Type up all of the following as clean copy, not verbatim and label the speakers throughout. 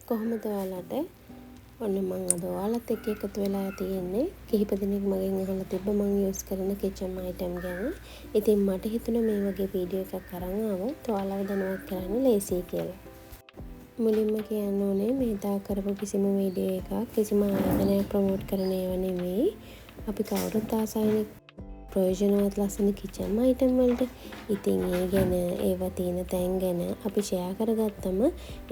Speaker 1: කොහොමද ඔයාලට ඔන්න මම අද ඔයාලත් එක්ක එකතු වෙලා තියෙන්නේ කිහිප දිනක් මගෙන් අහලා තිබ්බ මම යූස් කරන කිචන් අයිටම් ගැන. ඉතින් මට හිතුණා මේ වගේ වීඩියෝ එකක් අරන් ආවොත් ඔයාලව දැනුවත් කරන්න ලේසියි කියලා. මුලින්ම කියන්න ඕනේ මේ තා කරපු කිසිම වීඩියෝ එකක් කිසිම ආයතනයක් ප්‍රොමෝට් කරන ඒවා නෙමෙයි. අපි කවුරුත් ආසයිනේ ප්‍රයෝජනවත් ලස්සන කිචන් අයිටම් වලට. ඉතින් ඒ ගැන ඒවා තියෙන තැන් ගැන අපි ෂෙයා කරගත්තම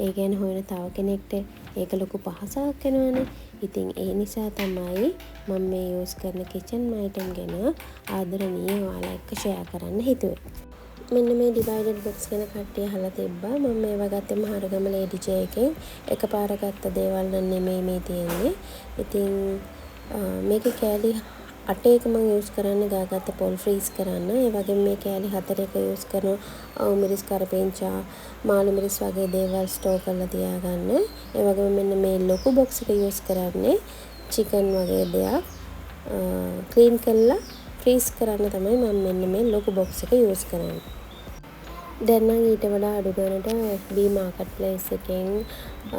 Speaker 1: ඒ ගැන හොයන තව කෙනෙක්ට ඒක ලොකු පහසක් වෙනවනේ. ඉතින් ඒ නිසා තමයි මම මේ යූස් කරන කිචන් අයිටම් ගැන ආදරණීය ඔයාලා එක්ක ෂෙයා කරන්න හිතුවේ. මෙන්න මේ ඩිවයිඩඩ් බොක්ස් ගැන කට්ටිය අහලා තිබ්බා. මම මේවා ගත්තේ මහරගම ලේඩි ජේ එකෙන්. එකපාර ගත්ත දේවල් නෙමෙයි මේ තියෙන්නේ. ඉතින් මේකේ කෑලි 8 මම යූස් කරන්න ගාගත්ත පොල් ෆ්‍රීස් කරන්න. ඒ වගේම මේ කෑලි 4 යූස් කරන අවු මිරිස් කරපෙන්චා මාළු මිරිස් වගේ දේවල් ස්ටෝර් කරලා තියාගන්න. ඒ වගේම මෙන්න මේ ලොකු බොක්ස් එක යූස් කරන්නේ චිකන් වගේ දෙයක් ක්ලීන් කරලා ෆ්‍රීස් කරන්න තමයි මම මෙන්න මේ ලොකු බොක්ස් එක යූස් කරන්නේ. දැන් නම් ඊට වඩා අඩු ගන්නට FB මාකට් ප්ලේස් එකෙන්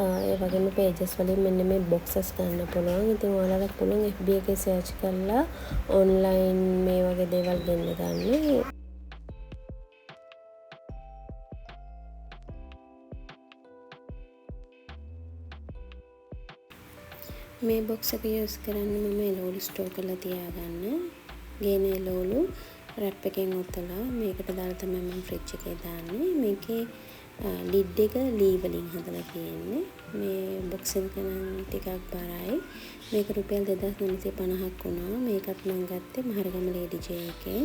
Speaker 1: ඒ වගේම pages වලින් මෙන්න මේ boxes ගන්න පුළුවන්. ඉතින් ඔයාලට පුළුවන් FB එකේ search කරලා online මේ වගේ දේවල් ගෙන්න ගන්න. මේ box එක use කරන්න මම එළවලු ස්ටෝර් කරලා තියාගන්න. ගේන එළවලු රැප් එකෙන් ඔතලා මේකට දාලා තමයි මම ෆ්‍රිජ් එකේ දාන්නේ. මේකේ ලිඩ් එක ලී වලින් හදලා තියෙන්නේ. මේ බොක්ස් එක නම් ටිකක් බරයි. මේක රුපියල් 2950ක් වුණා. මේකත් මම ගත්තේ මහරගම ලේඩි ජේ එකෙන්.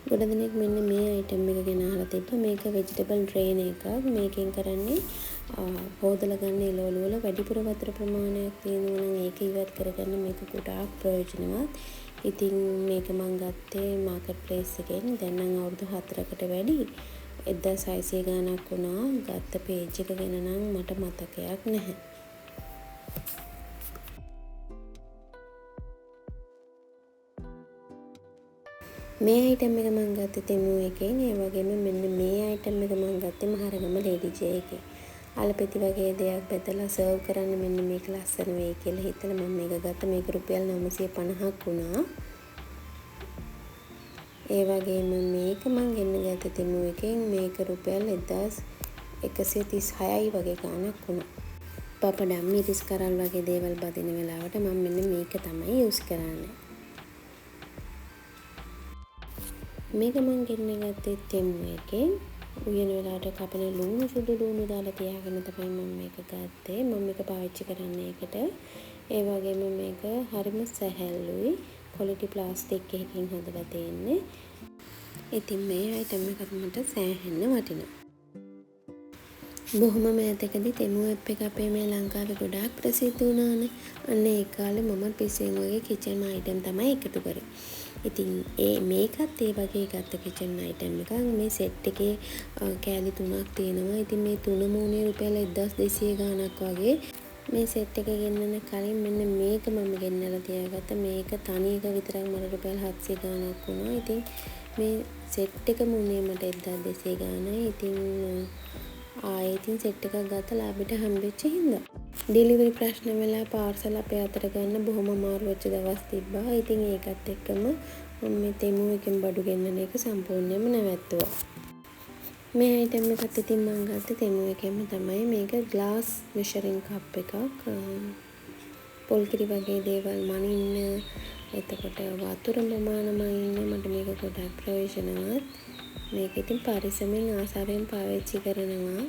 Speaker 1: ගොඩ දෙනෙක් මෙන්න මේ අයිටම් එක ගැන අහලා තිබ්බා. මේක වෙජිටබල් ඩ්‍රේන් එකක්. මේකෙන් කරන්නේ හොදලා ගන්න එළවලු වල වැඩිපුර වතුර ප්‍රමාණයක් තියෙනවා නම් ඒක ඉවත් කරගන්න මේක ගොඩාක් ප්‍රයෝජනවත්. ඉතින් මේක මම ගත්තේ මාකට් ප්ලේස් එකෙන්. දැන් නම් අවුරුදු 4කට වැඩි 1600 ගාණක් වුණා. ගත්ත පේජ් එක ගැන නම් මට මතකයක් නැහැ. මේ අයිටම් එක මම ගත්තේ තෙමු එකෙන්. ඒ වගේම මෙන්න මේ අයිටම් එක මම ගත්තේ මහරගම ලේඩි ජේ එකෙන්. අලපෙති වගේ දෙයක් බෙදලා සර්ව් කරන්න මෙන්න මේක ලස්සන වෙයි කියලා හිතලා මම මේක ගත්තා. මේක රුපියල් 950ක් වුණා. ඒ වගේම මේක මම ගෙන්න ගත්තේ තෙමු එකෙන්. මේක රුපියල් 1136යි වගේ ගාණක් වුණා. පපඩම් මිරිස් කරල් වගේ දේවල් බදින වෙලාවට මම මෙන්න මේක තමයි යූස් කරන්නේ. මේක මම ගෙන්න ගත්තේ තෙමු එකෙන්. උයන වෙලාවට කපන ලුණු සුදු ලුණු දාලා තියාගෙන තමයි මම මේක ගත්තේ. මම මේක පාවිච්චි කරන්නේ ඒකට. ඒ වගේම මේක හරිම සැහැල්ලුයි. ක්වොලිටි ප්ලාස්ටික් එකකින් හදලා තියෙන්නේ. ඉතින් මේ අයිටම් එකත් මට සෑහෙන්න වටිනවා. බොහොම මෑතකදී තෙමු ඇප් එක අපේ මේ ලංකාවේ ගොඩාක් ප්‍රසිද්ධ වුණානේ. අන්න ඒ කාලේ මම පිස්සෙන් වගේ කිචන් අයිටම් තමයි එකතු කරේ. ඉතින් මේකත් ඒ වගේ ගත්ත කිචන් අයිටම් එකක්. මේ සෙට් එකේ කෑලි 3ක් තියෙනවා. ඉතින් මේ 3 මූණේ රුපියල් 1200 ගාණක් වගේ. මේ සෙට් එක ගෙන්නන කලින් මෙන්න මේක මම ගෙන්නලා තියාගත්තා. මේක තනි එක විතරක් මට රුපියල් 700 ගාණක් වුණා. ඉතින් මේ සෙට් එක මුන්නේ මට 1200 ගාණයි. ඉතින් ආයෙත් සෙට් එකක් ගත්ත ලාභෙට හම්බෙච්ච හින්දා ඩෙලිවරි ප්‍රශ්න වෙලා පාර්සල් අපේ අතට ගන්න බොහොම අමාරු වෙච්ච දවස් තිබ්බා. ඉතින් ඒකත් එක්කම මම මේ තෙමු එකෙන් බඩු ගෙන්නන එක සම්පූර්ණයෙන්ම නැවැත්තුවා. මේ අයිටම් එකත් ඉතින් මම ගත්තේ තෙමු එකෙන්ම තමයි. මේක ග්ලාස් මෙෂරින් කප් එකක්. පොල් කිරි වගේ දේවල් මනින්න, එතකොට වතුර ප්‍රමාණය මනින්න මට මේක ගොඩක් ප්‍රයෝජනවත්. මේක ඉතින් පරිස්සමෙන් ආසාවෙන් පාවිච්චි කරනවා.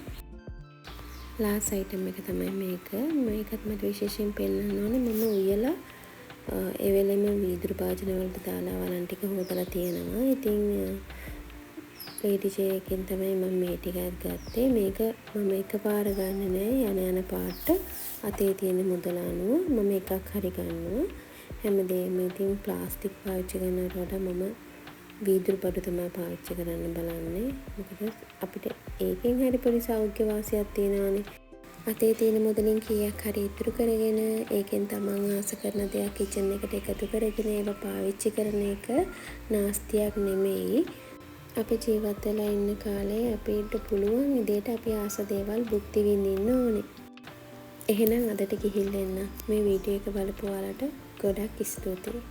Speaker 1: ලාස් අයිටම් එක තමයි මේක. මේකත් මට විශේෂයෙන් පෙන්නන්න ඕනේ. මම උයලා ඒ වෙලෙම වීදුරු භාජන වලට දාලා වලන් ටික හොදලා තියෙනවා. ඉතින් ලේඩි ජේ එකෙන් තමයි මම මේ ටිකක් ගත්තේ. මේක මම එකපාර ගන්න නෑ. යන පාට අතේ තියෙන මුදල අනුව මම එකක් හරි ගන්නවා. හැමදේම ඉතින් ප්ලාස්ටික් පාවිච්චි කරනවට වඩා මම වීදුරු බඩු තමයි පාවිච්චි කරන්න බලන්නේ. මොකද අපිට ඒකෙන් හරි පොඩි සෞඛ්‍ය වාසියක් තියෙනවානේ. අතේ තියෙන මුදලින් කීයක් හරි ඉතුරු කරගෙන ඒකෙන් තමන් ආස කරන දෙයක් කිචන් එකට එකතු කරගෙන ඒවා පාවිච්චි කරන එක නාස්තියක් නෙමෙයි. අපි ජීවත් වෙලා ඉන්න කාලේ අපිට පුළුවන් විදිහට අපි ආස දේවල් භුක්ති විඳින්න ඕනේ. එහෙනම් අදට ගිහිල්ලා එන්න. මේ වීඩියෝ එක බලපු ඔයාලට ගොඩක් ස්තුතියි.